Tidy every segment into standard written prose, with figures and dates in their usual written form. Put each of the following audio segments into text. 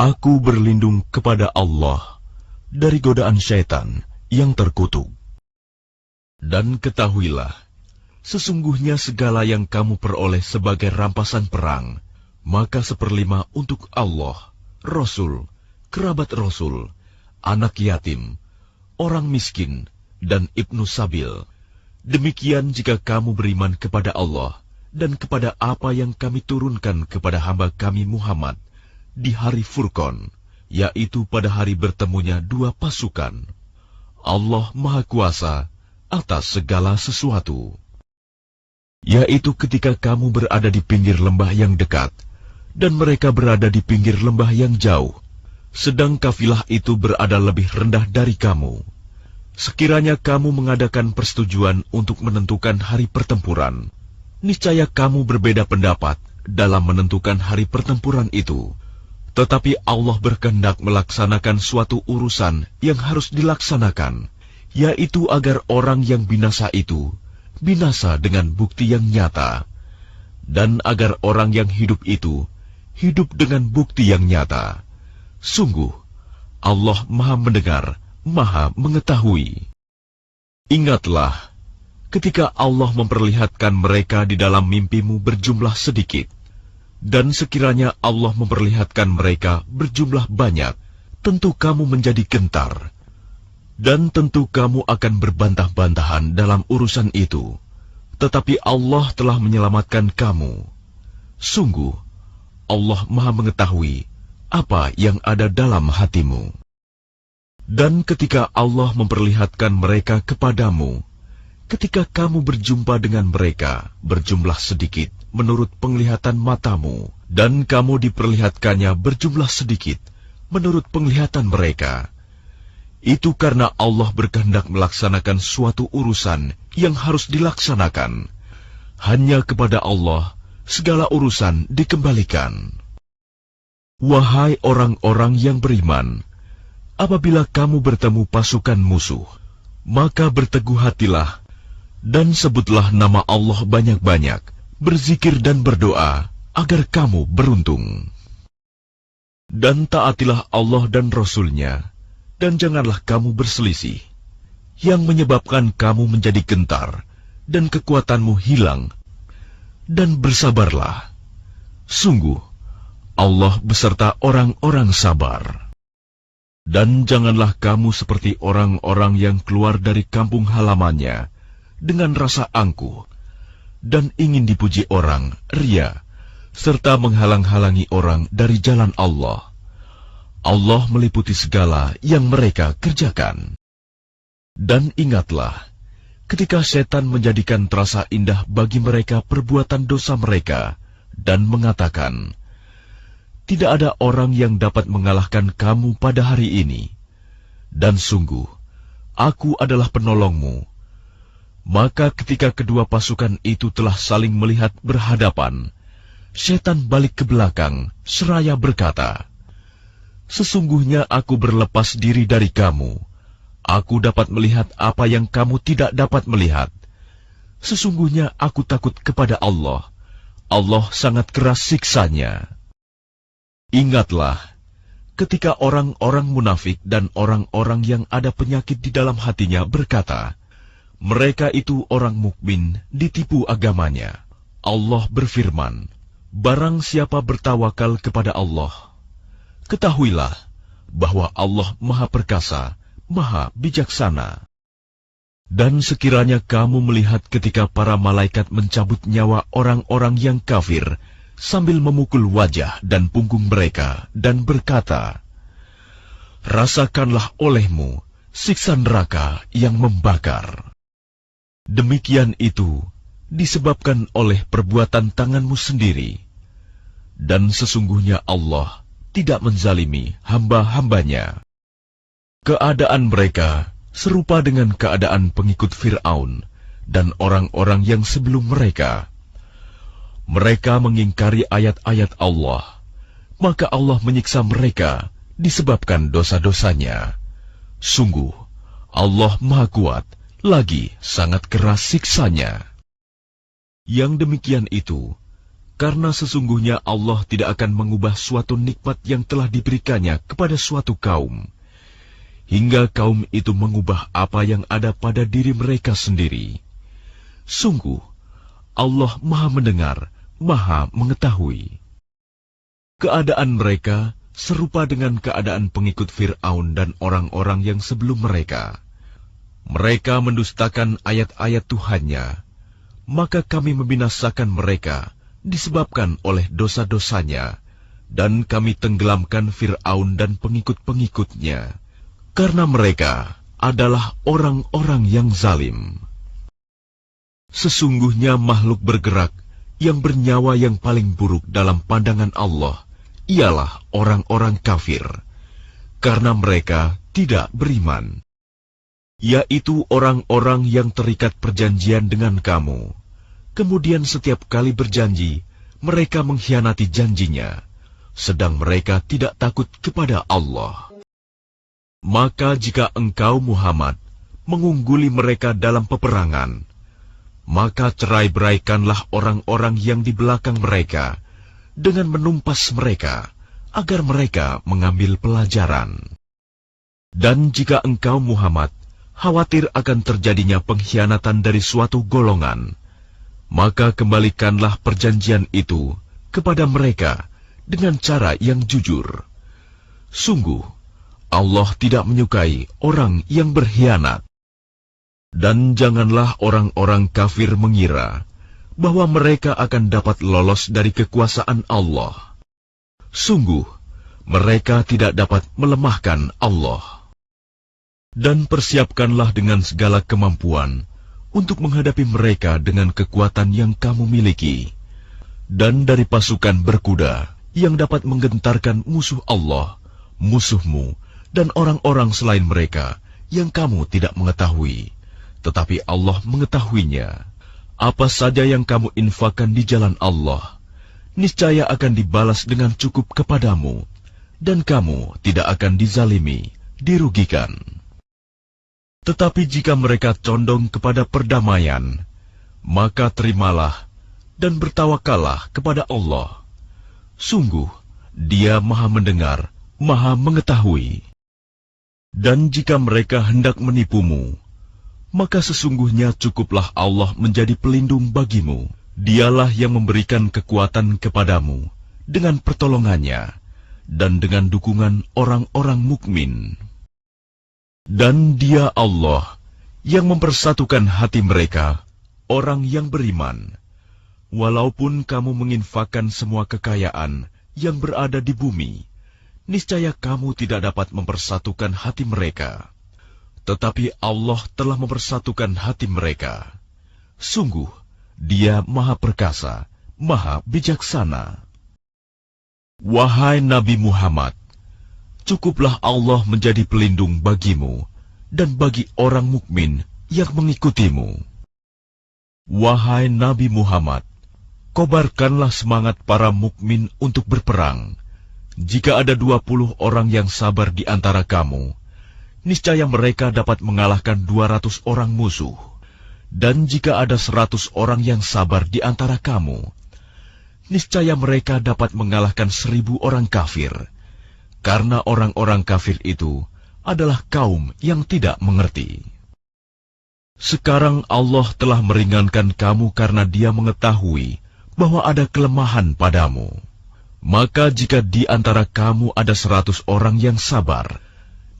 Aku berlindung kepada Allah dari godaan syaitan yang terkutuk. Dan ketahuilah, sesungguhnya segala yang kamu peroleh sebagai rampasan perang, maka 1/5 untuk Allah, Rasul, kerabat Rasul, anak yatim, orang miskin, dan ibnu sabil. Demikian jika kamu beriman kepada Allah dan kepada apa yang kami turunkan kepada hamba kami Muhammad di hari Furqan, yaitu pada hari bertemunya dua pasukan. Allah Maha Kuasa atas segala sesuatu. Yaitu ketika kamu berada di pinggir lembah yang dekat, dan mereka berada di pinggir lembah yang jauh, sedang kafilah itu berada lebih rendah dari kamu. Sekiranya kamu mengadakan persetujuan untuk menentukan hari pertempuran, niscaya kamu berbeda pendapat dalam menentukan hari pertempuran itu. Tetapi Allah berkehendak melaksanakan suatu urusan yang harus dilaksanakan, yaitu agar orang yang binasa itu binasa dengan bukti yang nyata, dan agar orang yang hidup itu hidup dengan bukti yang nyata. Sungguh, Allah Maha Mendengar, Maha Mengetahui. Ingatlah, ketika Allah memperlihatkan mereka di dalam mimpimu berjumlah sedikit, dan sekiranya Allah memperlihatkan mereka berjumlah banyak, tentu kamu menjadi gentar, dan tentu kamu akan berbantah-bantahan dalam urusan itu. Tetapi Allah telah menyelamatkan kamu. Sungguh, Allah Maha Mengetahui apa yang ada dalam hatimu. Dan ketika Allah memperlihatkan mereka kepadamu, ketika kamu berjumpa dengan mereka berjumlah sedikit menurut penglihatan matamu, dan kamu diperlihatkannya berjumlah sedikit menurut penglihatan mereka, itu karena Allah berkehendak melaksanakan suatu urusan yang harus dilaksanakan. Hanya kepada Allah segala urusan dikembalikan. Wahai orang-orang yang beriman, apabila kamu bertemu pasukan musuh, maka berteguh hatilah dan sebutlah nama Allah banyak-banyak, berzikir dan berdoa agar kamu beruntung. Dan taatilah Allah dan Rasul-Nya, dan janganlah kamu berselisih, yang menyebabkan kamu menjadi gentar dan kekuatanmu hilang. Dan bersabarlah. Sungguh, Allah beserta orang-orang sabar. Dan janganlah kamu seperti orang-orang yang keluar dari kampung halamannya dengan rasa angkuh dan ingin dipuji orang, ria, serta menghalang-halangi orang dari jalan Allah. Allah meliputi segala yang mereka kerjakan. Dan ingatlah, ketika setan menjadikan terasa indah bagi mereka perbuatan dosa mereka dan mengatakan, tidak ada orang yang dapat mengalahkan kamu pada hari ini. Dan sungguh, aku adalah penolongmu. Maka ketika kedua pasukan itu telah saling melihat berhadapan, setan balik ke belakang seraya berkata, sesungguhnya aku berlepas diri dari kamu. Aku dapat melihat apa yang kamu tidak dapat melihat. Sesungguhnya aku takut kepada Allah. Allah sangat keras siksanya. Ingatlah, ketika orang-orang munafik dan orang-orang yang ada penyakit di dalam hatinya berkata, mereka itu orang mukmin ditipu agamanya. Allah berfirman, barang siapa bertawakal kepada Allah, ketahuilah bahwa Allah Maha Perkasa, Maha Bijaksana. Dan sekiranya kamu melihat ketika para malaikat mencabut nyawa orang-orang yang kafir, sambil memukul wajah dan punggung mereka, dan berkata, rasakanlah olehmu siksa neraka yang membakar. Demikian itu disebabkan oleh perbuatan tanganmu sendiri. Dan sesungguhnya Allah tidak menzalimi hamba-hambanya. Keadaan mereka serupa dengan keadaan pengikut Fir'aun dan orang-orang yang sebelum mereka. Mereka mengingkari ayat-ayat Allah, maka Allah menyiksa mereka disebabkan dosa-dosanya. Sungguh, Allah Maha Kuat, lagi sangat keras siksanya. Yang demikian itu, Karena sesungguhnya Allah tidak akan mengubah suatu nikmat yang telah diberikannya kepada suatu kaum, hingga kaum itu mengubah apa yang ada pada diri mereka sendiri. Sungguh, Allah Maha Mendengar, Maha Mengetahui. Keadaan mereka serupa dengan keadaan pengikut Fir'aun dan orang-orang yang sebelum mereka. Mereka mendustakan ayat-ayat Tuhannya, maka kami membinasakan mereka disebabkan oleh dosa-dosanya, dan kami tenggelamkan Fir'aun dan pengikut-pengikutnya, karena mereka adalah orang-orang yang zalim. Sesungguhnya makhluk bergerak yang bernyawa yang paling buruk dalam pandangan Allah ialah orang-orang kafir, karena mereka tidak beriman, yaitu orang-orang yang terikat perjanjian dengan kamu. Kemudian setiap kali berjanji, mereka mengkhianati janjinya, sedang mereka tidak takut kepada Allah. Maka jika engkau Muhammad mengungguli mereka dalam peperangan, maka cerai-beraikanlah orang-orang yang di belakang mereka dengan menumpas mereka, agar mereka mengambil pelajaran. Dan jika engkau Muhammad khawatir akan terjadinya pengkhianatan dari suatu golongan, maka kembalikanlah perjanjian itu kepada mereka dengan cara yang jujur. Sungguh, Allah tidak menyukai orang yang berkhianat. Dan janganlah orang-orang kafir mengira bahwa mereka akan dapat lolos dari kekuasaan Allah. Sungguh, mereka tidak dapat melemahkan Allah. Dan persiapkanlah dengan segala kemampuan untuk menghadapi mereka dengan kekuatan yang kamu miliki, dan dari pasukan berkuda yang dapat menggentarkan musuh Allah, musuhmu, dan orang-orang selain mereka yang kamu tidak mengetahui, tetapi Allah mengetahuinya. Apa saja yang kamu infakkan di jalan Allah, niscaya akan dibalas dengan cukup kepadamu, dan kamu tidak akan dizalimi, dirugikan. Tetapi jika mereka condong kepada perdamaian, maka terimalah dan bertawakallah kepada Allah. Sungguh, Dia Maha Mendengar, Maha Mengetahui. Dan jika mereka hendak menipumu, maka sesungguhnya cukuplah Allah menjadi pelindung bagimu. Dialah yang memberikan kekuatan kepadamu dengan pertolongannya dan dengan dukungan orang-orang mukmin. Dan Dia Allah yang mempersatukan hati mereka, orang yang beriman. Walaupun kamu menginfakkan semua kekayaan yang berada di bumi, niscaya kamu tidak dapat mempersatukan hati mereka. Tetapi Allah telah mempersatukan hati mereka. Sungguh, Dia Maha Perkasa, Maha Bijaksana. Wahai Nabi Muhammad, cukuplah Allah menjadi pelindung bagimu dan bagi orang mukmin yang mengikutimu. Wahai Nabi Muhammad, kobarkanlah semangat para mukmin untuk berperang. Jika ada 20 orang yang sabar di antara kamu, niscaya mereka dapat mengalahkan 200 orang musuh. Dan jika ada 100 orang yang sabar di antara kamu, niscaya mereka dapat mengalahkan 1000 orang kafir. Karena orang-orang kafir itu adalah kaum yang tidak mengerti. Sekarang Allah telah meringankan kamu karena Dia mengetahui bahwa ada kelemahan padamu. Maka jika di antara kamu ada 100 orang yang sabar,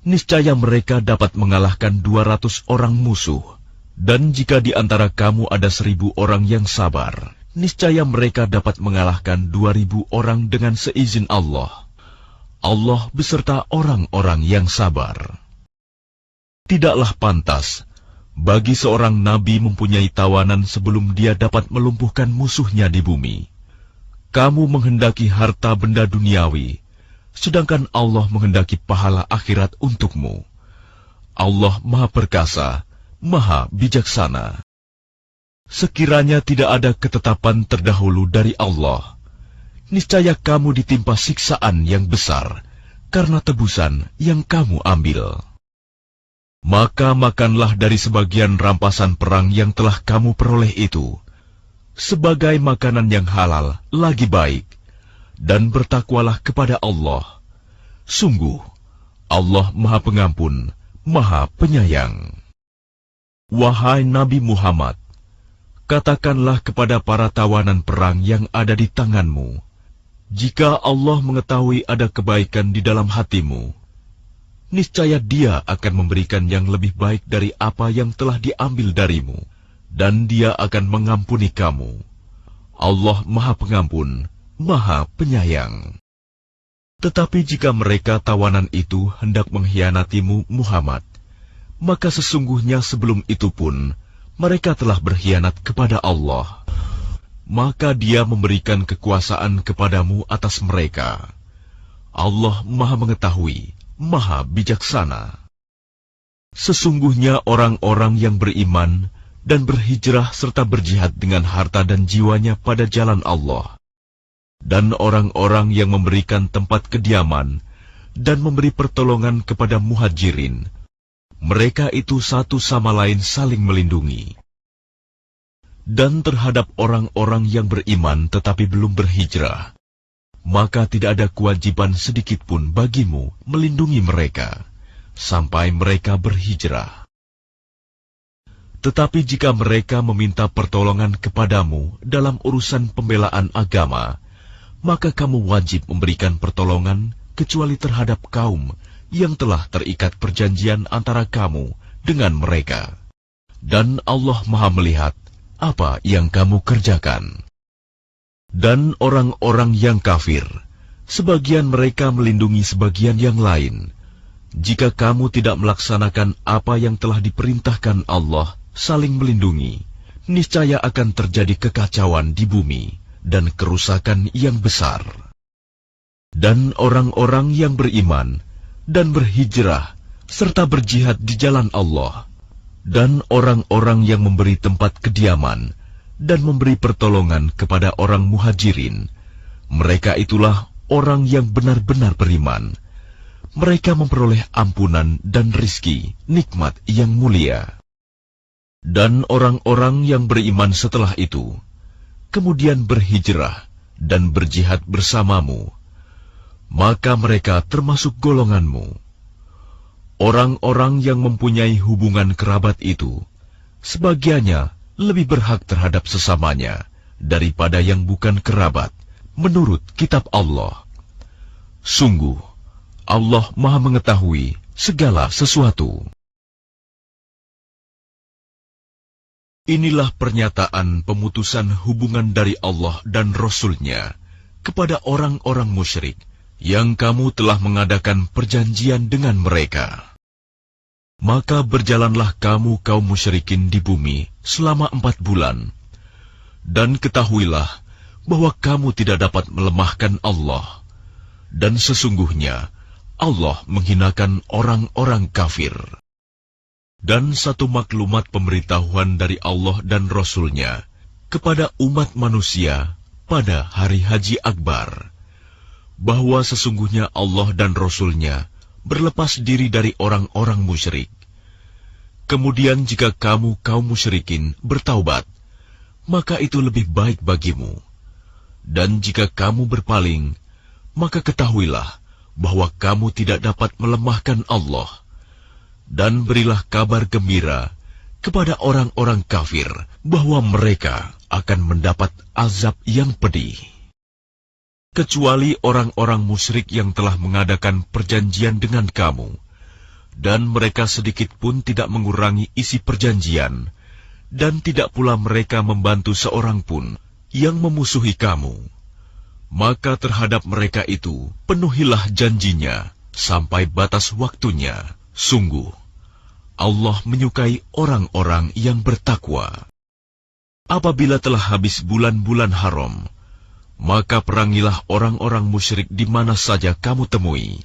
niscaya mereka dapat mengalahkan 200 orang musuh. Dan jika di antara kamu ada 1000 orang yang sabar, niscaya mereka dapat mengalahkan 2000 orang dengan seizin Allah. Allah beserta orang-orang yang sabar. Tidaklah pantas bagi seorang nabi mempunyai tawanan sebelum dia dapat melumpuhkan musuhnya di bumi. Kamu menghendaki harta benda duniawi, sedangkan Allah menghendaki pahala akhirat untukmu. Allah Maha Perkasa, Maha Bijaksana. Sekiranya tidak ada ketetapan terdahulu dari Allah, niscaya kamu ditimpa siksaan yang besar karena tebusan yang kamu ambil. Maka makanlah dari sebagian rampasan perang yang telah kamu peroleh itu. sebagai makanan yang halal lagi baik, dan bertakwalah kepada Allah. Sungguh, Allah Maha Pengampun, Maha Penyayang. Wahai Nabi Muhammad, katakanlah kepada para tawanan perang yang ada di tanganmu, jika Allah mengetahui ada kebaikan di dalam hatimu, niscaya Dia akan memberikan yang lebih baik dari apa yang telah diambil darimu, dan Dia akan mengampuni kamu. Allah Maha Pengampun, Maha Penyayang. Tetapi jika mereka tawanan itu hendak mengkhianatimu, Muhammad, maka sesungguhnya sebelum itu pun mereka telah berkhianat kepada Allah. Maka Dia memberikan kekuasaan kepadamu atas mereka. Allah Maha Mengetahui, Maha Bijaksana. Sesungguhnya orang-orang yang beriman dan berhijrah serta berjihad dengan harta dan jiwanya pada jalan Allah, dan orang-orang yang memberikan tempat kediaman dan memberi pertolongan kepada muhajirin, mereka itu satu sama lain saling melindungi. Dan terhadap orang-orang yang beriman tetapi belum berhijrah, maka tidak ada kewajiban sedikit pun bagimu melindungi mereka sampai mereka berhijrah. Tetapi jika mereka meminta pertolongan kepadamu dalam urusan pembelaan agama, maka kamu wajib memberikan pertolongan kecuali terhadap kaum yang telah terikat perjanjian antara kamu dengan mereka. Dan Allah Maha melihat apa yang kamu kerjakan. Dan orang-orang yang kafir, sebagian mereka melindungi sebagian yang lain. Jika kamu tidak melaksanakan apa yang telah diperintahkan Allah, saling melindungi, niscaya akan terjadi kekacauan di bumi dan kerusakan yang besar. Dan orang-orang yang beriman dan berhijrah serta berjihad di jalan Allah, dan orang-orang yang memberi tempat kediaman dan memberi pertolongan kepada orang muhajirin, mereka itulah orang yang benar-benar beriman. Mereka memperoleh ampunan dan rizki, nikmat yang mulia. Dan orang-orang yang beriman setelah itu, kemudian berhijrah dan berjihad bersamamu, maka mereka termasuk golonganmu. Orang-orang yang mempunyai hubungan kerabat itu, sebagiannya lebih berhak terhadap sesamanya daripada yang bukan kerabat, menurut kitab Allah. Sungguh, Allah Maha Mengetahui segala sesuatu. Inilah pernyataan pemutusan hubungan dari Allah dan Rasul-Nya kepada orang-orang musyrik yang kamu telah mengadakan perjanjian dengan mereka. Maka berjalanlah kamu kaum musyrikin di bumi selama 4 bulan, dan ketahuilah bahwa kamu tidak dapat melemahkan Allah, dan sesungguhnya Allah menghinakan orang-orang kafir. Dan satu maklumat pemberitahuan dari Allah dan Rasul-Nya kepada umat manusia pada hari Haji Akbar, bahwa sesungguhnya Allah dan Rasul-Nya berlepas diri dari orang-orang musyrik. Kemudian jika kamu kaum musyrikin bertaubat, maka itu lebih baik bagimu. Dan jika kamu berpaling, maka ketahuilah bahwa kamu tidak dapat melemahkan Allah. Dan berilah kabar gembira kepada orang-orang kafir bahwa mereka akan mendapat azab yang pedih. Kecuali orang-orang musyrik yang telah mengadakan perjanjian dengan kamu, dan mereka sedikit pun tidak mengurangi isi perjanjian, dan tidak pula mereka membantu seorang pun yang memusuhi kamu. Maka terhadap mereka itu penuhilah janjinya sampai batas waktunya. Sungguh, Allah menyukai orang-orang yang bertakwa. Apabila telah habis bulan-bulan haram, maka perangilah orang-orang musyrik di mana saja kamu temui.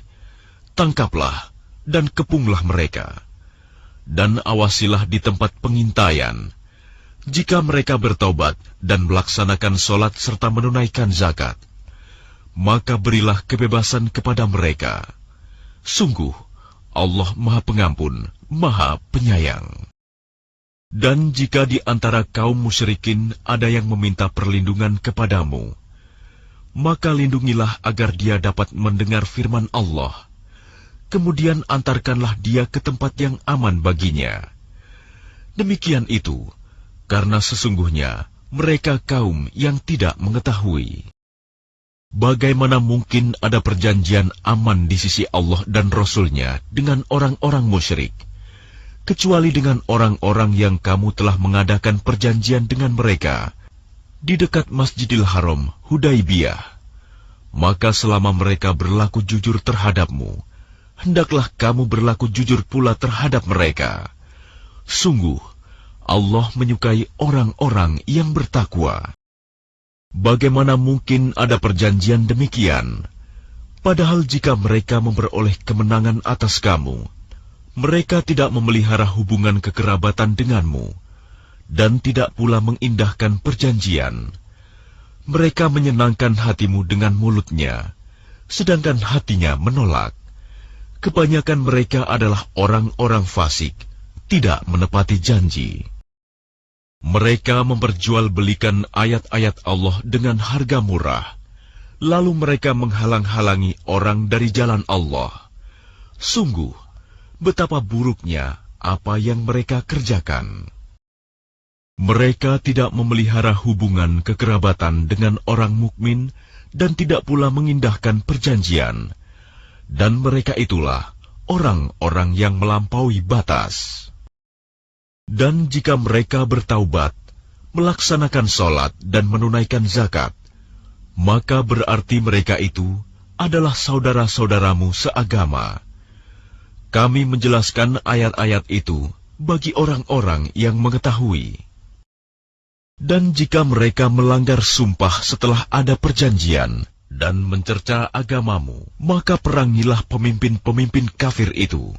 Tangkaplah dan kepunglah mereka, dan awasilah di tempat pengintaian. Jika mereka bertaubat dan melaksanakan sholat serta menunaikan zakat, maka berilah kebebasan kepada mereka. Sungguh, Allah Maha Pengampun, Maha Penyayang. Dan jika di antara kaum musyrikin ada yang meminta perlindungan kepadamu, maka lindungilah agar dia dapat mendengar firman Allah. Kemudian antarkanlah dia ke tempat yang aman baginya. Demikian itu, karena sesungguhnya mereka kaum yang tidak mengetahui. Bagaimana mungkin ada perjanjian aman di sisi Allah dan Rasul-Nya dengan orang-orang musyrik, kecuali dengan orang-orang yang kamu telah mengadakan perjanjian dengan mereka di dekat Masjidil Haram, Hudaibiyah. Maka selama mereka berlaku jujur terhadapmu, hendaklah kamu berlaku jujur pula terhadap mereka. Sungguh, Allah menyukai orang-orang yang bertakwa. Bagaimana mungkin ada perjanjian demikian? Padahal jika mereka memperoleh kemenangan atas kamu, mereka tidak memelihara hubungan kekerabatan denganmu, dan tidak pula mengindahkan perjanjian. Mereka menyenangkan hatimu dengan mulutnya, sedangkan hatinya menolak. Kebanyakan mereka adalah orang-orang fasik, tidak menepati janji. Mereka memperjualbelikan ayat-ayat Allah dengan harga murah, lalu mereka menghalang-halangi orang dari jalan Allah. Sungguh, betapa buruknya apa yang mereka kerjakan. Mereka tidak memelihara hubungan kekerabatan dengan orang mukmin dan tidak pula mengindahkan perjanjian. Dan mereka itulah orang-orang yang melampaui batas. Dan jika mereka bertaubat, melaksanakan sholat dan menunaikan zakat, maka berarti mereka itu adalah saudara-saudaramu seagama. Kami menjelaskan ayat-ayat itu bagi orang-orang yang mengetahui. Dan jika mereka melanggar sumpah setelah ada perjanjian dan mencerca agamamu, maka perangilah pemimpin-pemimpin kafir itu.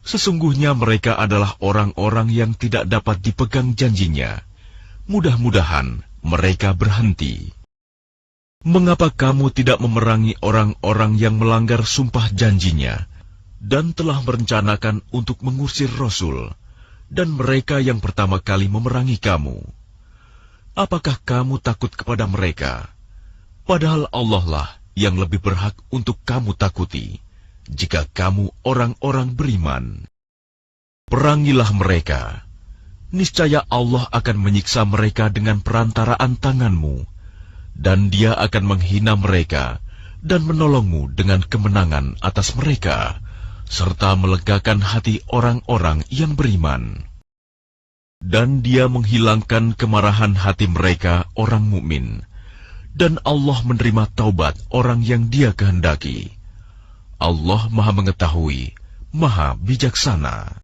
Sesungguhnya mereka adalah orang-orang yang tidak dapat dipegang janjinya. Mudah-mudahan mereka berhenti. Mengapa kamu tidak memerangi orang-orang yang melanggar sumpah janjinya dan telah merencanakan untuk mengusir Rasul dan mereka yang pertama kali memerangi kamu? Apakah kamu takut kepada mereka? Padahal Allah lah yang lebih berhak untuk kamu takuti. Jika kamu orang-orang beriman, perangilah mereka. Niscaya Allah akan menyiksa mereka dengan perantaraan tanganmu, dan Dia akan menghina mereka dan menolongmu dengan kemenangan atas mereka, serta melegakan hati orang-orang yang beriman. Dan Dia menghilangkan kemarahan hati mereka orang mukmin, dan Allah menerima taubat orang yang Dia kehendaki. Allah Maha Mengetahui, Maha Bijaksana.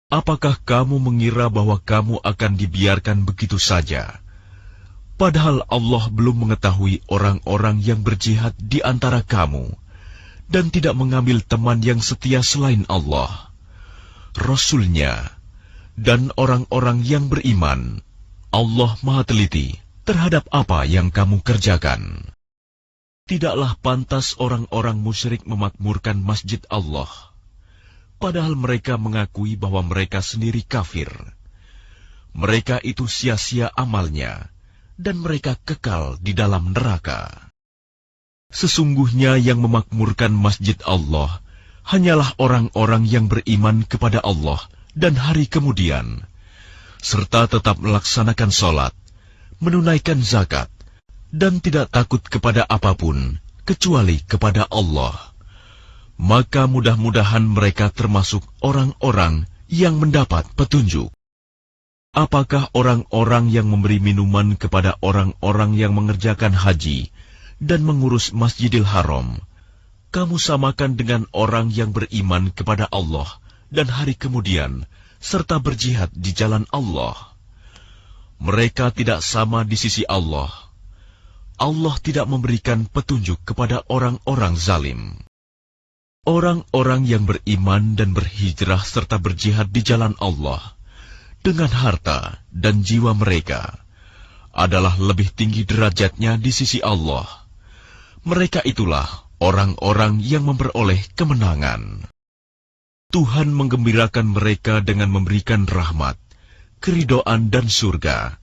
Apakah kamu mengira bahwa kamu akan dibiarkan begitu saja? Padahal Allah belum mengetahui orang-orang yang berjihad di antara kamu, dan tidak mengambil teman yang setia selain Allah, Rasul-Nya, dan orang-orang yang beriman. Allah Maha Teliti terhadap apa yang kamu kerjakan. Tidaklah pantas orang-orang musyrik memakmurkan masjid Allah, padahal mereka mengakui bahwa mereka sendiri kafir. Mereka itu sia-sia amalnya, dan mereka kekal di dalam neraka. Sesungguhnya yang memakmurkan masjid Allah hanyalah orang-orang yang beriman kepada Allah dan hari kemudian, serta tetap melaksanakan sholat, menunaikan zakat, dan tidak takut kepada apapun kecuali kepada Allah. Maka mudah-mudahan mereka termasuk orang-orang yang mendapat petunjuk. Apakah orang-orang yang memberi minuman kepada orang-orang yang mengerjakan haji dan mengurus Masjidil Haram, kamu samakan dengan orang yang beriman kepada Allah dan hari kemudian, serta berjihad di jalan Allah? Mereka tidak sama di sisi Allah. Allah tidak memberikan petunjuk kepada orang-orang zalim. Orang-orang yang beriman dan berhijrah serta berjihad di jalan Allah dengan harta dan jiwa mereka adalah lebih tinggi derajatnya di sisi Allah. Mereka itulah orang-orang yang memperoleh kemenangan. Tuhan menggembirakan mereka dengan memberikan rahmat, keridoan dan surga.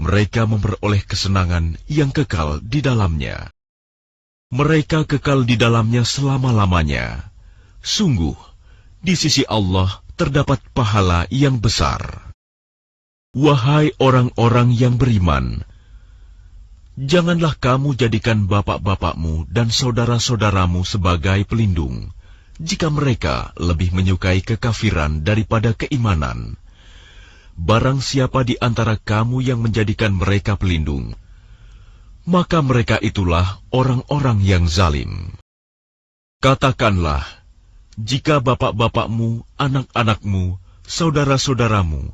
Mereka memperoleh kesenangan yang kekal di dalamnya. Mereka kekal di dalamnya selama-lamanya. Sungguh, di sisi Allah terdapat pahala yang besar. Wahai orang-orang yang beriman, janganlah kamu jadikan bapak-bapakmu dan saudara-saudaramu sebagai pelindung, jika mereka lebih menyukai kekafiran daripada keimanan. Barang siapa di antara kamu yang menjadikan mereka pelindung, maka mereka itulah orang-orang yang zalim. Katakanlah, jika bapak-bapakmu, anak-anakmu, saudara-saudaramu,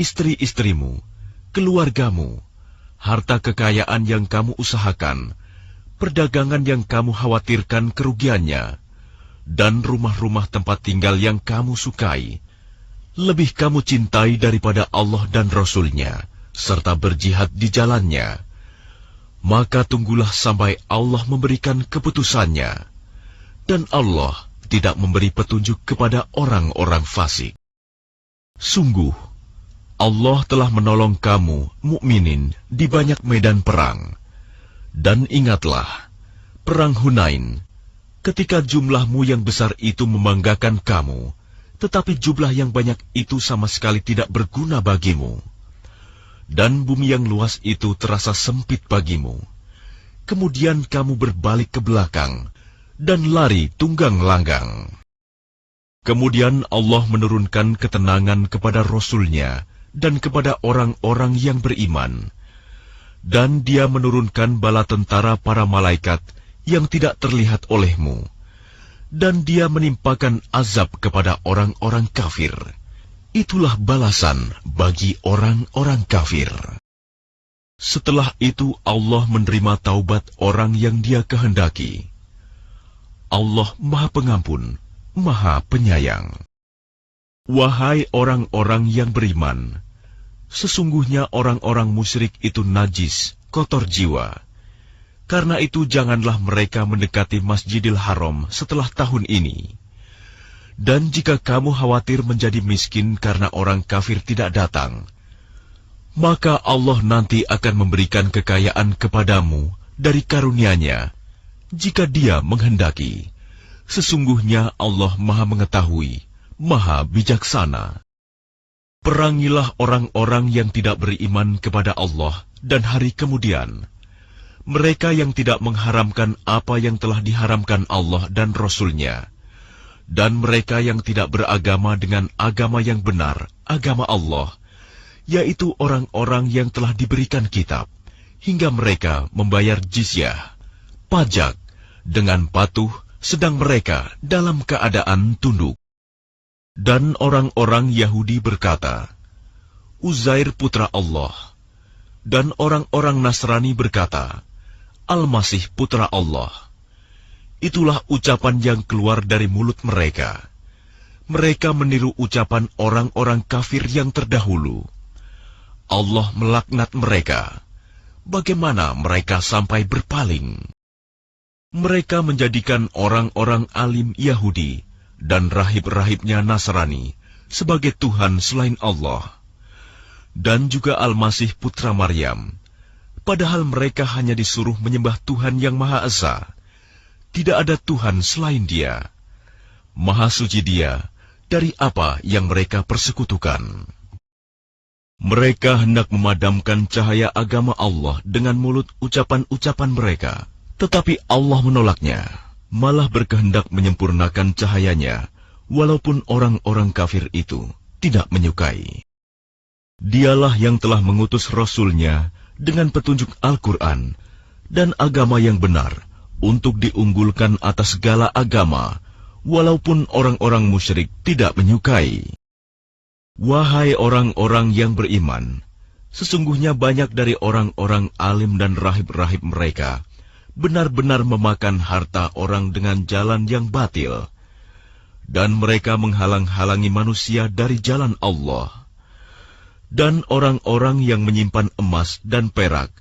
istri-istrimu, keluargamu, harta kekayaan yang kamu usahakan, perdagangan yang kamu khawatirkan kerugiannya, dan rumah-rumah tempat tinggal yang kamu sukai, lebih kamu cintai daripada Allah dan Rasul-Nya, serta berjihad di jalannya, maka tunggulah sampai Allah memberikan keputusannya, dan Allah tidak memberi petunjuk kepada orang-orang fasik. Sungguh, Allah telah menolong kamu, mukminin, di banyak medan perang. Dan ingatlah, perang Hunain, ketika jumlahmu yang besar itu membanggakan kamu, tetapi jumlah yang banyak itu sama sekali tidak berguna bagimu. Dan bumi yang luas itu terasa sempit bagimu. Kemudian kamu berbalik ke belakang, dan lari tunggang langgang. Kemudian Allah menurunkan ketenangan kepada Rasul-Nya dan kepada orang-orang yang beriman. Dan Dia menurunkan bala tentara para malaikat yang tidak terlihat olehmu. Dan Dia menimpakan azab kepada orang-orang kafir. Itulah balasan bagi orang-orang kafir. Setelah itu Allah menerima taubat orang yang Dia kehendaki. Allah Maha Pengampun, Maha Penyayang. Wahai orang-orang yang beriman, sesungguhnya orang-orang musyrik itu najis, kotor jiwa. Karena itu janganlah mereka mendekati Masjidil Haram setelah tahun ini. Dan jika kamu khawatir menjadi miskin karena orang kafir tidak datang, maka Allah nanti akan memberikan kekayaan kepadamu dari karunia-Nya, jika Dia menghendaki. Sesungguhnya Allah Maha Mengetahui, Maha Bijaksana. Perangilah orang-orang yang tidak beriman kepada Allah dan hari kemudian. Mereka yang tidak mengharamkan apa yang telah diharamkan Allah dan Rasul-Nya, dan mereka yang tidak beragama dengan agama yang benar, agama Allah, yaitu orang-orang yang telah diberikan kitab, hingga mereka membayar jizyah, pajak, dengan patuh, sedang mereka dalam keadaan tunduk. Dan orang-orang Yahudi berkata, Uzair putra Allah, dan orang-orang Nasrani berkata, Al-Masih putra Allah. Itulah ucapan yang keluar dari mulut mereka. Mereka meniru ucapan orang-orang kafir yang terdahulu. Allah melaknat mereka. Bagaimana mereka sampai berpaling? Mereka menjadikan orang-orang alim Yahudi dan rahib-rahibnya Nasrani sebagai Tuhan selain Allah, dan juga Al-Masih putra Maryam, padahal mereka hanya disuruh menyembah Tuhan yang Maha Esa. Tidak ada Tuhan selain Dia. Maha suci Dia dari apa yang mereka persekutukan. Mereka hendak memadamkan cahaya agama Allah dengan mulut ucapan-ucapan mereka, tetapi Allah menolaknya, malah berkehendak menyempurnakan cahayanya, walaupun orang-orang kafir itu tidak menyukai. Dialah yang telah mengutus Rasul-Nya dengan petunjuk Al-Quran dan agama yang benar untuk diunggulkan atas segala agama, walaupun orang-orang musyrik tidak menyukai. Wahai orang-orang yang beriman, sesungguhnya banyak dari orang-orang alim dan rahib-rahib mereka benar-benar memakan harta orang dengan jalan yang batil, dan mereka menghalang-halangi manusia dari jalan Allah. Dan orang-orang yang menyimpan emas dan perak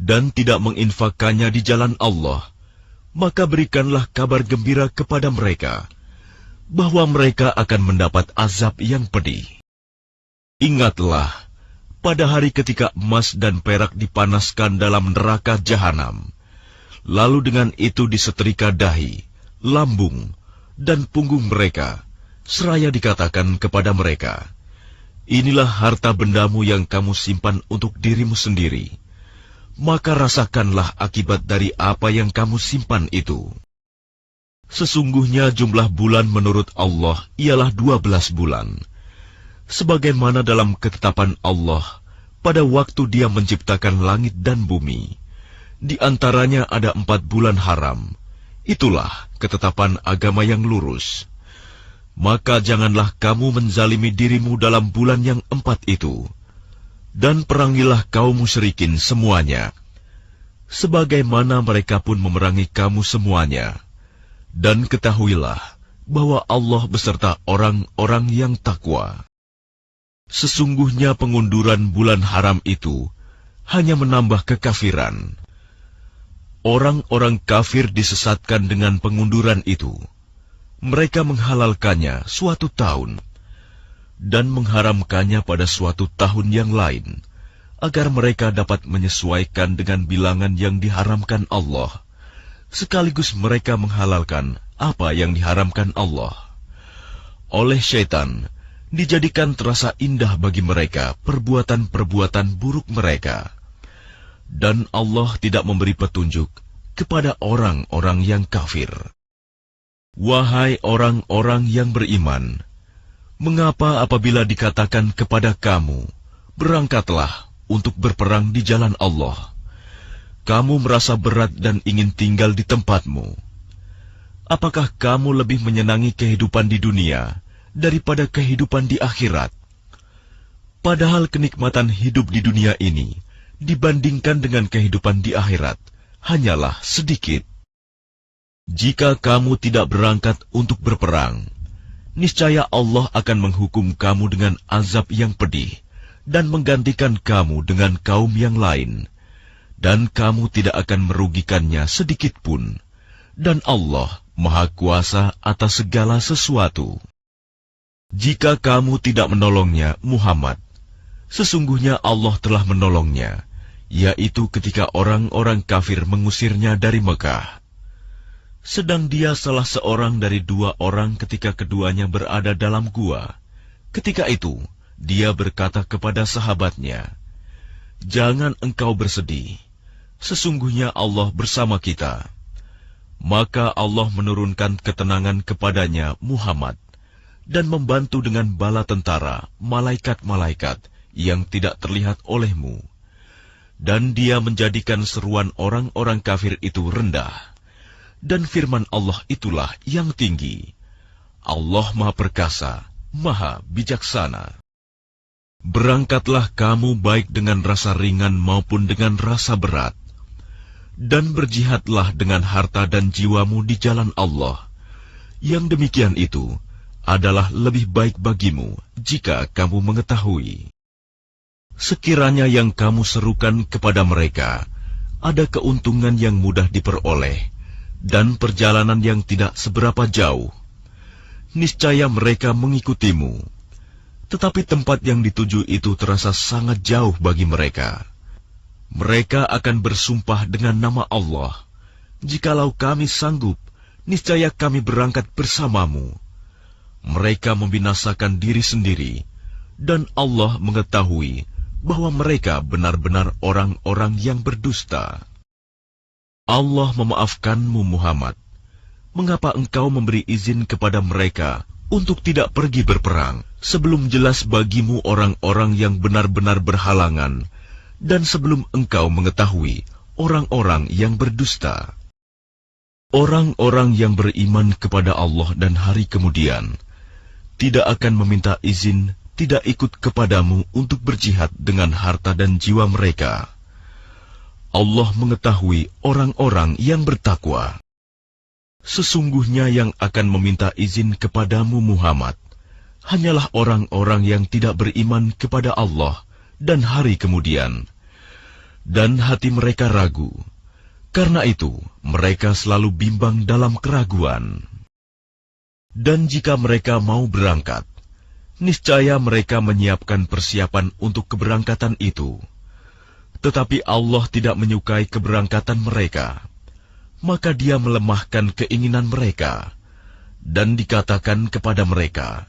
dan tidak menginfakkannya di jalan Allah, maka berikanlah kabar gembira kepada mereka bahwa mereka akan mendapat azab yang pedih. Ingatlah, pada hari ketika emas dan perak dipanaskan dalam neraka jahanam, lalu dengan itu disetrika dahi, lambung, dan punggung mereka, seraya dikatakan kepada mereka, inilah harta bendamu yang kamu simpan untuk dirimu sendiri. Maka rasakanlah akibat dari apa yang kamu simpan itu. Sesungguhnya jumlah bulan menurut Allah ialah 12 bulan. Sebagaimana dalam ketetapan Allah pada waktu Dia menciptakan langit dan bumi. Di antaranya ada 4 bulan haram. Itulah ketetapan agama yang lurus. Maka janganlah kamu menzalimi dirimu dalam bulan yang 4 itu. Dan perangilah kaum musyrikin semuanya, sebagaimana mereka pun memerangi kamu semuanya. Dan ketahuilah bahwa Allah beserta orang-orang yang takwa. Sesungguhnya pengunduran bulan haram itu hanya menambah kekafiran. Orang-orang kafir disesatkan dengan pengunduran itu. Mereka menghalalkannya suatu tahun dan mengharamkannya pada suatu tahun yang lain, agar mereka dapat menyesuaikan dengan bilangan yang diharamkan Allah, sekaligus mereka menghalalkan apa yang diharamkan Allah. Oleh syaitan, dijadikan terasa indah bagi mereka perbuatan-perbuatan buruk mereka. Dan Allah tidak memberi petunjuk kepada orang-orang yang kafir. Wahai orang-orang yang beriman, mengapa apabila dikatakan kepada kamu, berangkatlah untuk berperang di jalan Allah, kamu merasa berat dan ingin tinggal di tempatmu? Apakah kamu lebih menyenangi kehidupan di dunia daripada kehidupan di akhirat? Padahal kenikmatan hidup di dunia ini dibandingkan dengan kehidupan di akhirat hanyalah sedikit. Jika kamu tidak berangkat untuk berperang, niscaya Allah akan menghukum kamu dengan azab yang pedih dan menggantikan kamu dengan kaum yang lain, dan kamu tidak akan merugikannya sedikit pun, dan Allah Maha Kuasa atas segala sesuatu. Jika kamu tidak menolongnya, Muhammad, sesungguhnya Allah telah menolongnya, yaitu ketika orang-orang kafir mengusirnya dari Mekah. Sedang dia salah seorang dari 2 orang ketika keduanya berada dalam gua. Ketika itu, dia berkata kepada sahabatnya, "Jangan engkau bersedih, sesungguhnya Allah bersama kita." Maka Allah menurunkan ketenangan kepadanya, Muhammad, dan membantu dengan bala tentara, malaikat-malaikat yang tidak terlihat olehmu. Dan dia menjadikan seruan orang-orang kafir itu rendah. Dan firman Allah itulah yang tinggi. Allah Maha Perkasa, Maha Bijaksana. Berangkatlah kamu baik dengan rasa ringan maupun dengan rasa berat, dan berjihadlah dengan harta dan jiwamu di jalan Allah. Yang demikian itu adalah lebih baik bagimu jika kamu mengetahui. Sekiranya yang kamu serukan kepada mereka ada keuntungan yang mudah diperoleh dan perjalanan yang tidak seberapa jauh, niscaya mereka mengikutimu. Tetapi tempat yang dituju itu terasa sangat jauh bagi mereka. Mereka akan bersumpah dengan nama Allah, "Jikalau kami sanggup, niscaya kami berangkat bersamamu." Mereka membinasakan diri sendiri, dan Allah mengetahui bahwa mereka benar-benar orang-orang yang berdusta. Allah memaafkanmu, Muhammad. Mengapa engkau memberi izin kepada mereka untuk tidak pergi berperang, sebelum jelas bagimu orang-orang yang benar-benar berhalangan, dan sebelum engkau mengetahui orang-orang yang berdusta? Orang-orang yang beriman kepada Allah dan hari kemudian tidak akan meminta izin tidak ikut kepadamu untuk berjihad dengan harta dan jiwa mereka. Allah mengetahui orang-orang yang bertakwa. Sesungguhnya yang akan meminta izin kepadamu, Muhammad, hanyalah orang-orang yang tidak beriman kepada Allah dan hari kemudian, dan hati mereka ragu. Karena itu, mereka selalu bimbang dalam keraguan. Dan jika mereka mau berangkat, niscaya mereka menyiapkan persiapan untuk keberangkatan itu. Tetapi Allah tidak menyukai keberangkatan mereka, maka Dia melemahkan keinginan mereka, dan dikatakan kepada mereka,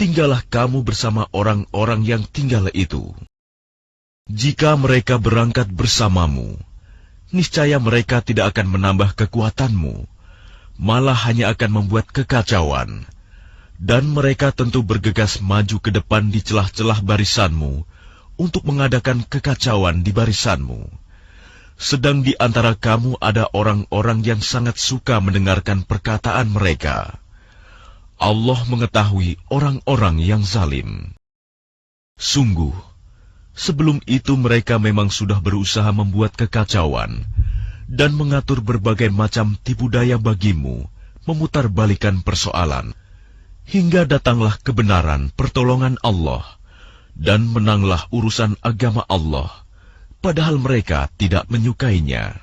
tinggallah kamu bersama orang-orang yang tinggal itu. Jika mereka berangkat bersamamu, niscaya mereka tidak akan menambah kekuatanmu, malah hanya akan membuat kekacauan, dan mereka tentu bergegas maju ke depan di celah-celah barisanmu untuk mengadakan kekacauan di barisanmu. Sedang di antara kamu ada orang-orang yang sangat suka mendengarkan perkataan mereka. Allah mengetahui orang-orang yang zalim. Sungguh, sebelum itu mereka memang sudah berusaha membuat kekacauan dan mengatur berbagai macam tipu daya bagimu, memutarbalikan persoalan, hingga datanglah kebenaran pertolongan Allah, dan menanglah urusan agama Allah, padahal mereka tidak menyukainya.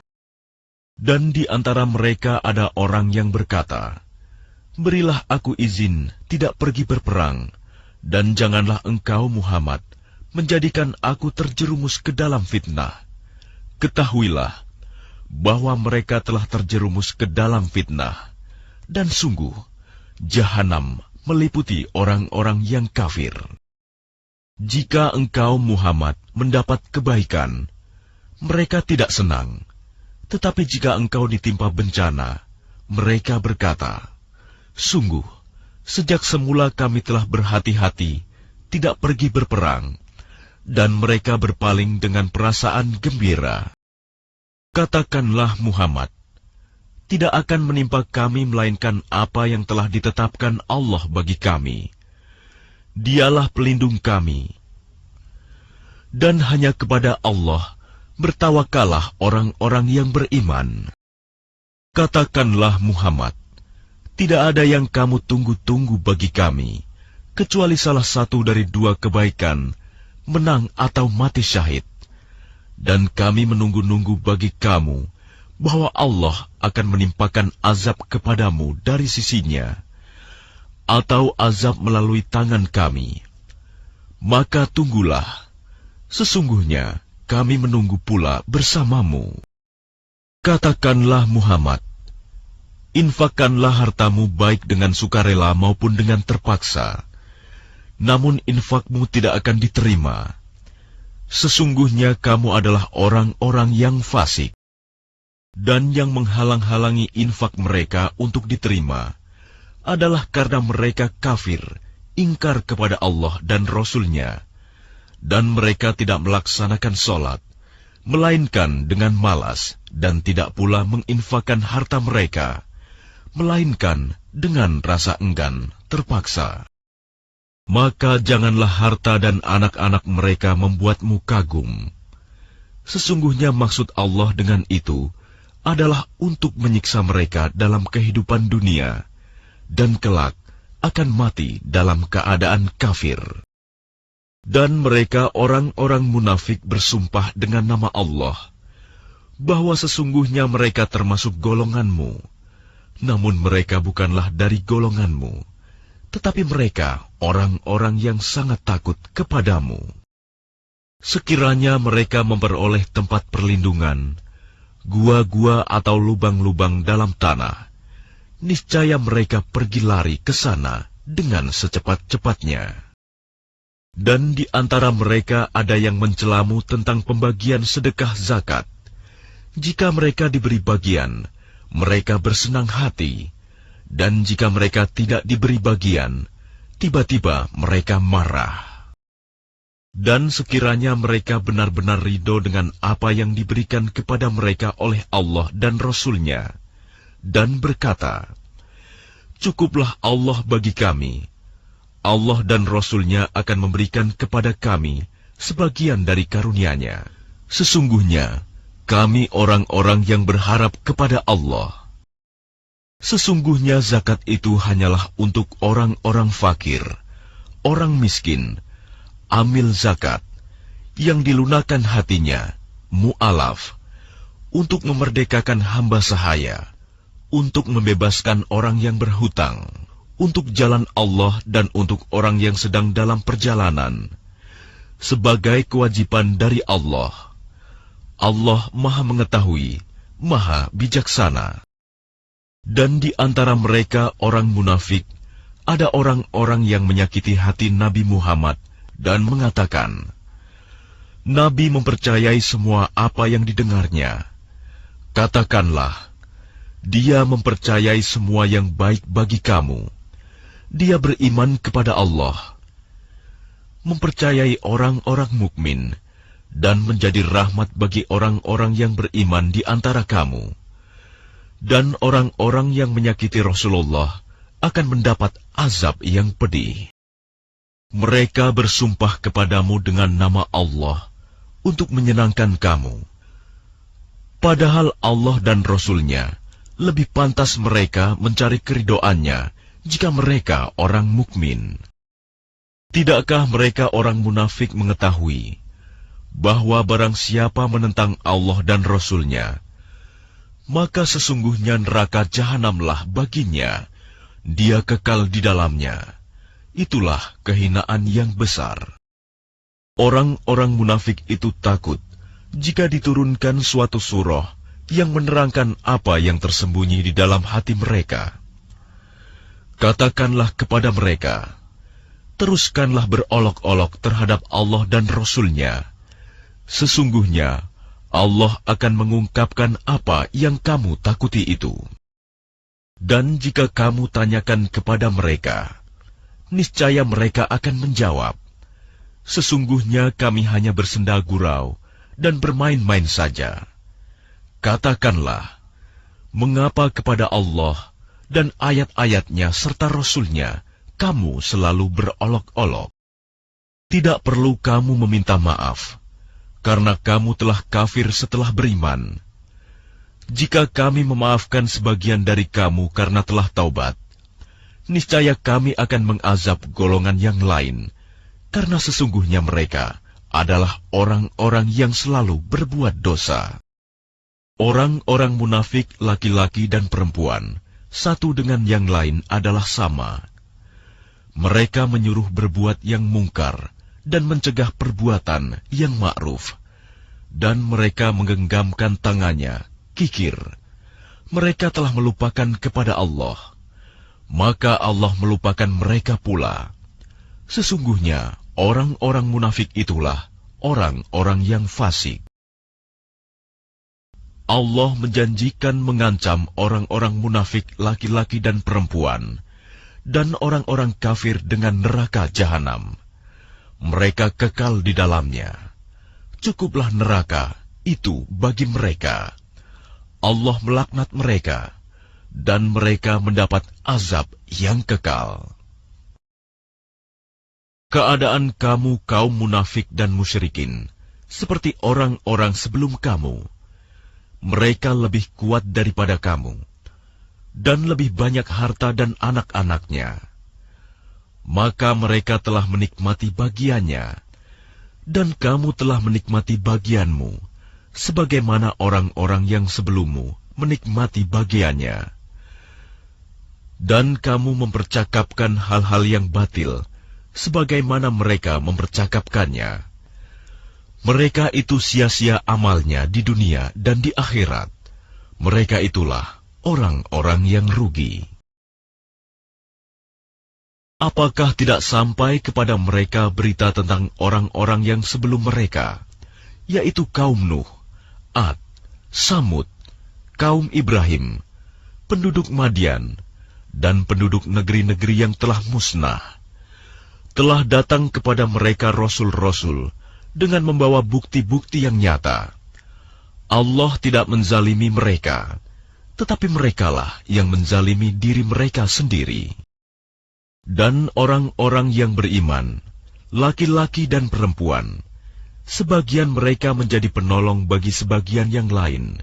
Dan di antara mereka ada orang yang berkata, berilah aku izin tidak pergi berperang, dan janganlah engkau Muhammad menjadikan aku terjerumus ke dalam fitnah. Ketahuilah bahwa mereka telah terjerumus ke dalam fitnah, dan sungguh Jahanam meliputi orang-orang yang kafir. Jika engkau Muhammad mendapat kebaikan, mereka tidak senang. Tetapi jika engkau ditimpa bencana, mereka berkata, sungguh, sejak semula kami telah berhati-hati tidak pergi berperang, dan mereka berpaling dengan perasaan gembira. Katakanlah Muhammad, tidak akan menimpa kami melainkan apa yang telah ditetapkan Allah bagi kami. Dialah pelindung kami. Dan hanya kepada Allah bertawakallah orang-orang yang beriman. Katakanlah Muhammad, tidak ada yang kamu tunggu-tunggu bagi kami, kecuali salah satu dari dua kebaikan, menang atau mati syahid. Dan kami menunggu-nunggu bagi kamu, bahwa Allah akan menimpakan azab kepadamu dari sisinya, atau azab melalui tangan kami. Maka tunggulah, sesungguhnya kami menunggu pula bersamamu. Katakanlah Muhammad, infakkanlah hartamu baik dengan sukarela maupun dengan terpaksa, namun infakmu tidak akan diterima. Sesungguhnya kamu adalah orang-orang yang fasik. Dan yang menghalang-halangi infak mereka untuk diterima adalah karena mereka kafir, ingkar kepada Allah dan Rasul-Nya, dan mereka tidak melaksanakan sholat, melainkan dengan malas, dan tidak pula menginfakkan harta mereka, melainkan dengan rasa enggan, terpaksa. Maka janganlah harta dan anak-anak mereka membuatmu kagum. Sesungguhnya maksud Allah dengan itu adalah untuk menyiksa mereka dalam kehidupan dunia, dan kelak akan mati dalam keadaan kafir. Dan mereka orang-orang munafik bersumpah dengan nama Allah, bahwa sesungguhnya mereka termasuk golonganmu, namun mereka bukanlah dari golonganmu, tetapi mereka orang-orang yang sangat takut kepadamu. Sekiranya mereka memperoleh tempat perlindungan, gua-gua atau lubang-lubang dalam tanah, niscaya mereka pergi lari ke sana dengan secepat-cepatnya. Dan di antara mereka ada yang mencelamu tentang pembagian sedekah zakat. Jika mereka diberi bagian, mereka bersenang hati, dan jika mereka tidak diberi bagian, tiba-tiba mereka marah. Dan sekiranya mereka benar-benar ridho dengan apa yang diberikan kepada mereka oleh Allah dan Rasul-Nya, dan berkata, cukuplah Allah bagi kami, Allah dan Rasul-Nya akan memberikan kepada kami sebagian dari karunia-Nya. Sesungguhnya kami orang-orang yang berharap kepada Allah. Sesungguhnya zakat itu hanyalah untuk orang-orang fakir, orang miskin, amil zakat, yang dilunakkan hatinya, mu'alaf, untuk memerdekakan hamba sahaya, untuk membebaskan orang yang berhutang, untuk jalan Allah dan untuk orang yang sedang dalam perjalanan, sebagai kewajiban dari Allah. Allah Maha Mengetahui, Maha Bijaksana. Dan di antara mereka orang munafik, ada orang-orang yang menyakiti hati Nabi Muhammad dan mengatakan, Nabi mempercayai semua apa yang didengarnya. Katakanlah, dia mempercayai semua yang baik bagi kamu. Dia beriman kepada Allah, mempercayai orang-orang mukmin, dan menjadi rahmat bagi orang-orang yang beriman di antara kamu. Dan orang-orang yang menyakiti Rasulullah akan mendapat azab yang pedih. Mereka bersumpah kepadamu dengan nama Allah untuk menyenangkan kamu. Padahal Allah dan Rasul-Nya lebih pantas mereka mencari keridhoannya jika mereka orang mukmin. Tidakkah mereka orang munafik mengetahui bahwa barang siapa menentang Allah dan Rasul-Nya, maka sesungguhnya neraka jahanamlah baginya, dia kekal di dalamnya. Itulah kehinaan yang besar. Orang-orang munafik itu takut jika diturunkan suatu surah yang menerangkan apa yang tersembunyi di dalam hati mereka. Katakanlah kepada mereka, teruskanlah berolok-olok terhadap Allah dan Rasul-Nya. Sesungguhnya Allah akan mengungkapkan apa yang kamu takuti itu. Dan jika kamu tanyakan kepada mereka, niscaya mereka akan menjawab, sesungguhnya kami hanya bersenda gurau dan bermain-main saja. Katakanlah, mengapa kepada Allah dan ayat-ayatnya serta Rasul-Nya kamu selalu berolok-olok? Tidak perlu kamu meminta maaf, karena kamu telah kafir setelah beriman. Jika kami memaafkan sebagian dari kamu karena telah taubat, niscaya kami akan mengazab golongan yang lain, karena sesungguhnya mereka adalah orang-orang yang selalu berbuat dosa. Orang-orang munafik laki-laki dan perempuan, satu dengan yang lain adalah sama. Mereka menyuruh berbuat yang mungkar dan mencegah perbuatan yang ma'ruf, dan mereka menggenggamkan tangannya, kikir. Mereka telah melupakan kepada Allah, maka Allah melupakan mereka pula. Sesungguhnya orang-orang munafik itulah orang-orang yang fasik. Allah menjanjikan mengancam orang-orang munafik laki-laki dan perempuan, dan orang-orang kafir dengan neraka jahanam. Mereka kekal di dalamnya. Cukuplah neraka itu bagi mereka. Allah melaknat mereka, dan mereka mendapat azab yang kekal. Keadaan kamu kaum munafik dan musyrikin seperti orang-orang sebelum kamu. Mereka lebih kuat daripada kamu, dan lebih banyak harta dan anak-anaknya. Maka mereka telah menikmati bagiannya, dan kamu telah menikmati bagianmu, sebagaimana orang-orang yang sebelummu menikmati bagiannya. Dan kamu mempercakapkan hal-hal yang batil, sebagaimana mereka mempercakapkannya. Mereka itu sia-sia amalnya di dunia dan di akhirat. Mereka itulah orang-orang yang rugi. Apakah tidak sampai kepada mereka berita tentang orang-orang yang sebelum mereka, yaitu kaum Nuh, Ad, Samud, kaum Ibrahim, penduduk Madian, dan penduduk negeri-negeri yang telah musnah? Telah datang kepada mereka rasul-rasul dengan membawa bukti-bukti yang nyata. Allah tidak menzalimi mereka, tetapi merekalah yang menzalimi diri mereka sendiri. Dan orang-orang yang beriman, laki-laki dan perempuan, sebagian mereka menjadi penolong bagi sebagian yang lain.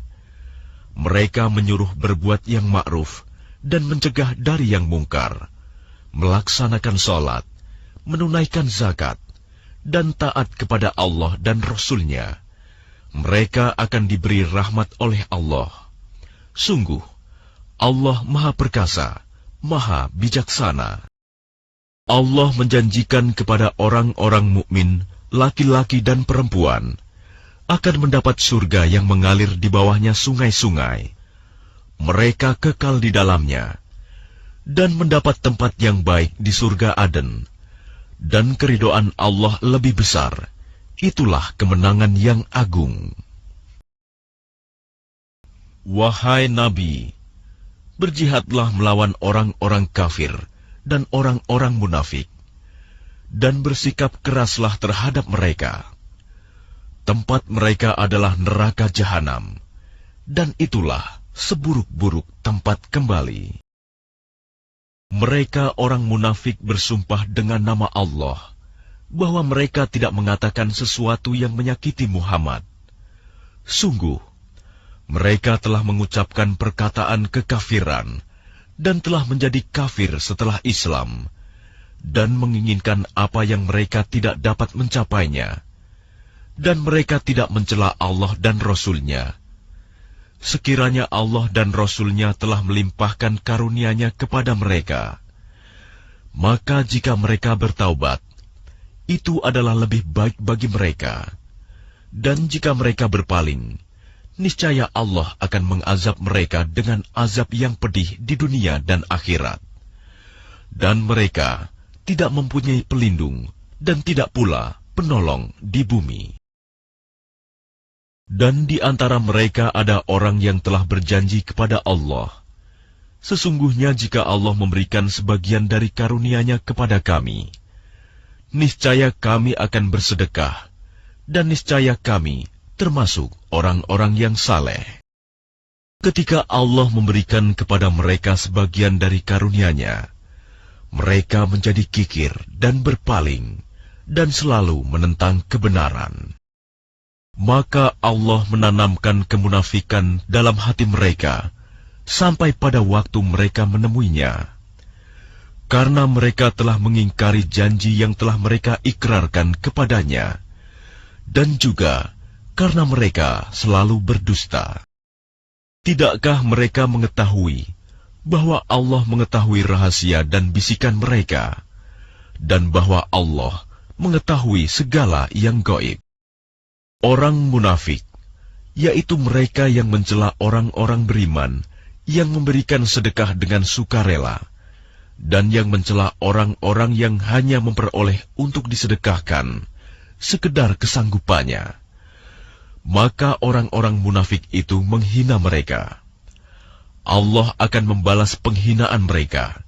Mereka menyuruh berbuat yang ma'ruf dan mencegah dari yang mungkar, melaksanakan sholat, menunaikan zakat, dan taat kepada Allah dan Rasul-Nya. Mereka akan diberi rahmat oleh Allah. Sungguh, Allah Maha Perkasa, Maha Bijaksana. Allah menjanjikan kepada orang-orang mukmin, laki-laki dan perempuan, akan mendapat surga yang mengalir di bawahnya sungai-sungai. Mereka kekal di dalamnya, dan mendapat tempat yang baik di surga Aden. Dan keridhaan Allah lebih besar. Itulah kemenangan yang agung. Wahai Nabi, berjihadlah melawan orang-orang kafir dan orang-orang munafik, dan bersikap keraslah terhadap mereka. Tempat mereka adalah neraka jahanam, dan itulah seburuk-buruk tempat kembali. Mereka orang munafik bersumpah dengan nama Allah, bahwa mereka tidak mengatakan sesuatu yang menyakiti Muhammad. Sungguh, mereka telah mengucapkan perkataan kekafiran, dan telah menjadi kafir setelah Islam, dan menginginkan apa yang mereka tidak dapat mencapainya, dan mereka tidak mencela Allah dan Rasul-Nya. Sekiranya Allah dan Rasul-Nya telah melimpahkan karunia-Nya kepada mereka, maka jika mereka bertaubat, itu adalah lebih baik bagi mereka. Dan jika mereka berpaling, niscaya Allah akan mengazab mereka dengan azab yang pedih di dunia dan akhirat. Dan mereka tidak mempunyai pelindung dan tidak pula penolong di bumi. Dan di antara mereka ada orang yang telah berjanji kepada Allah, sesungguhnya jika Allah memberikan sebagian dari karunia-Nya kepada kami, niscaya kami akan bersedekah, dan niscaya kami termasuk orang-orang yang saleh. Ketika Allah memberikan kepada mereka sebagian dari karunia-Nya, mereka menjadi kikir dan berpaling, dan selalu menentang kebenaran. Maka Allah menanamkan kemunafikan dalam hati mereka, sampai pada waktu mereka menemuinya. Karena mereka telah mengingkari janji yang telah mereka ikrarkan kepadanya, dan juga karena mereka selalu berdusta. Tidakkah mereka mengetahui bahwa Allah mengetahui rahasia dan bisikan mereka, dan bahwa Allah mengetahui segala yang gaib? Orang munafik, yaitu mereka yang mencela orang-orang beriman, yang memberikan sedekah dengan sukarela, dan yang mencela orang-orang yang hanya memperoleh untuk disedekahkan, sekedar kesanggupannya. Maka orang-orang munafik itu menghina mereka. Allah akan membalas penghinaan mereka,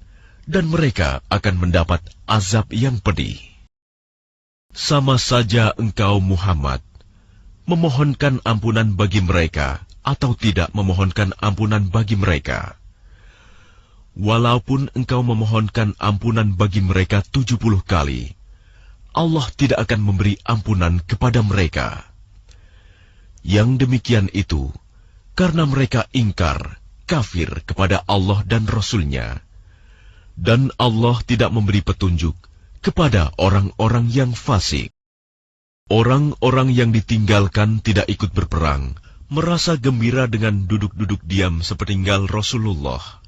dan mereka akan mendapat azab yang pedih. Sama saja engkau Muhammad memohonkan ampunan bagi mereka atau tidak memohonkan ampunan bagi mereka. Walaupun engkau memohonkan ampunan bagi mereka 70 kali, Allah tidak akan memberi ampunan kepada mereka. Yang demikian itu karena mereka ingkar, kafir kepada Allah dan Rasul-Nya, dan Allah tidak memberi petunjuk kepada orang-orang yang fasik. Orang-orang yang ditinggalkan tidak ikut berperang, merasa gembira dengan duduk-duduk diam sepeninggal Rasulullah.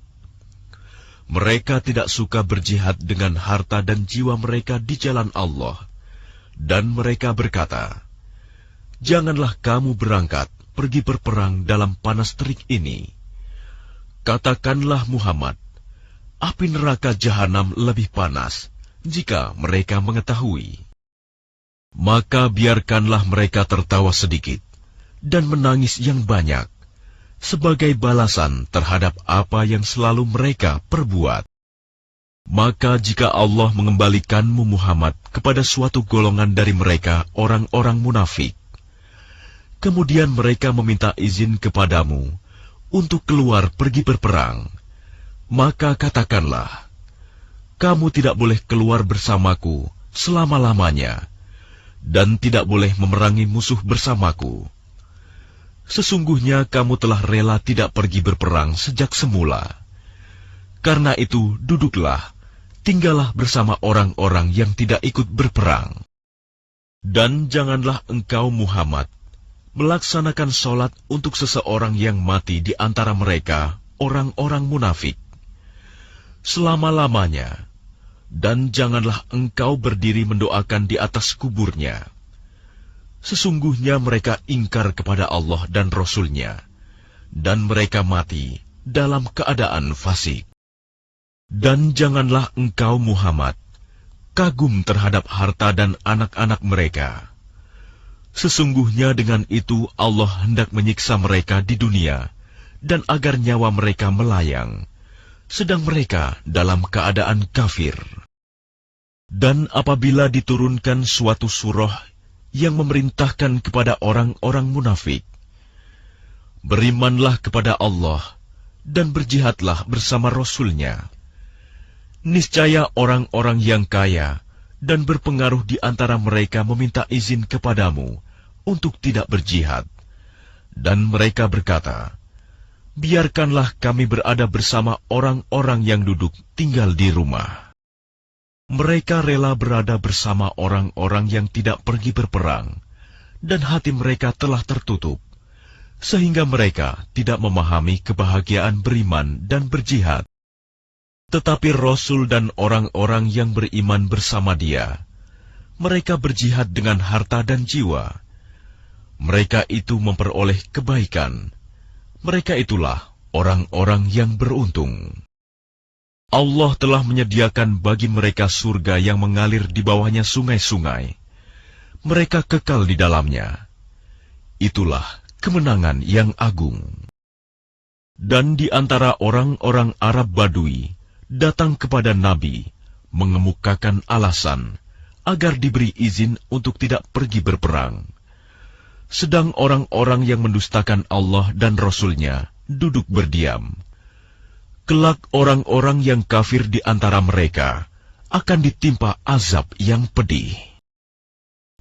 Mereka tidak suka berjihad dengan harta dan jiwa mereka di jalan Allah, dan mereka berkata, "Janganlah kamu berangkat pergi berperang dalam panas terik ini." Katakanlah Muhammad, api neraka jahanam lebih panas jika mereka mengetahui. Maka biarkanlah mereka tertawa sedikit dan menangis yang banyak sebagai balasan terhadap apa yang selalu mereka perbuat. Maka jika Allah mengembalikanmu Muhammad kepada suatu golongan dari mereka, orang-orang munafik, kemudian mereka meminta izin kepadamu untuk keluar pergi berperang, maka katakanlah, kamu tidak boleh keluar bersamaku selama-lamanya, dan tidak boleh memerangi musuh bersamaku. Sesungguhnya kamu telah rela tidak pergi berperang sejak semula. Karena itu duduklah, tinggallah bersama orang-orang yang tidak ikut berperang. Dan janganlah engkau Muhammad melaksanakan sholat untuk seseorang yang mati di antara mereka, orang-orang munafik. selama-lamanya, dan janganlah engkau berdiri mendoakan di atas kuburnya. Sesungguhnya mereka ingkar kepada Allah dan Rasul-Nya, dan mereka mati dalam keadaan fasik. Dan janganlah engkau Muhammad kagum terhadap harta dan anak-anak mereka. Sesungguhnya dengan itu Allah hendak menyiksa mereka di dunia, dan agar nyawa mereka melayang, sedang mereka dalam keadaan kafir. Dan apabila diturunkan suatu surah yang memerintahkan kepada orang-orang munafik, berimanlah kepada Allah dan berjihadlah bersama Rasul-Nya. Niscaya orang-orang yang kaya dan berpengaruh di antara mereka meminta izin kepadamu untuk tidak berjihad. Dan mereka berkata, biarkanlah kami berada bersama orang-orang yang duduk tinggal di rumah. Mereka rela berada bersama orang-orang yang tidak pergi berperang, dan hati mereka telah tertutup, sehingga mereka tidak memahami kebahagiaan beriman dan berjihad. Tetapi Rasul dan orang-orang yang beriman bersama dia, mereka berjihad dengan harta dan jiwa. Mereka itu memperoleh kebaikan. Mereka itulah orang-orang yang beruntung. Allah telah menyediakan bagi mereka surga yang mengalir di bawahnya sungai-sungai. Mereka kekal di dalamnya. Itulah kemenangan yang agung. Dan di antara orang-orang Arab Badui datang kepada Nabi mengemukakan alasan agar diberi izin untuk tidak pergi berperang. Sedang orang-orang yang mendustakan Allah dan Rasul-Nya duduk berdiam. Kelak orang-orang yang kafir di antara mereka akan ditimpa azab yang pedih.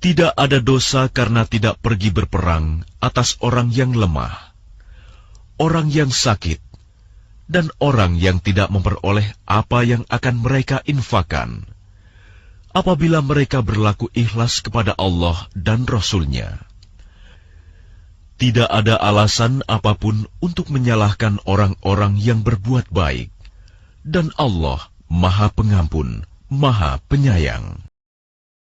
Tidak ada dosa karena tidak pergi berperang atas orang yang lemah, orang yang sakit, dan orang yang tidak memperoleh apa yang akan mereka infakkan, apabila mereka berlaku ikhlas kepada Allah dan Rasul-Nya. Tidak ada alasan apapun untuk menyalahkan orang-orang yang berbuat baik, dan Allah Maha Pengampun, Maha Penyayang.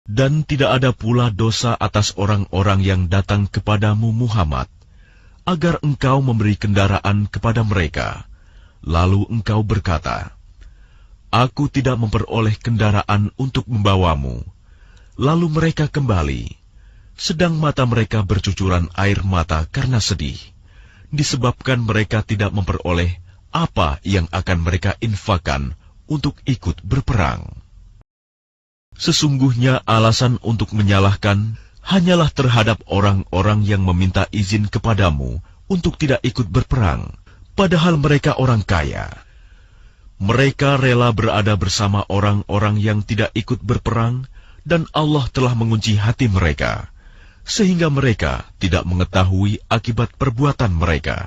Dan tidak ada pula dosa atas orang-orang yang datang kepadamu Muhammad, agar engkau memberi kendaraan kepada mereka, lalu engkau berkata, aku tidak memperoleh kendaraan untuk membawamu, lalu mereka kembali, sedang mata mereka bercucuran air mata karena sedih, disebabkan mereka tidak memperoleh apa yang akan mereka infakkan untuk ikut berperang. Sesungguhnya alasan untuk menyalahkan hanyalah terhadap orang-orang yang meminta izin kepadamu untuk tidak ikut berperang, padahal mereka orang kaya. Mereka rela berada bersama orang-orang yang tidak ikut berperang, dan Allah telah mengunci hati mereka, sehingga mereka tidak mengetahui akibat perbuatan mereka.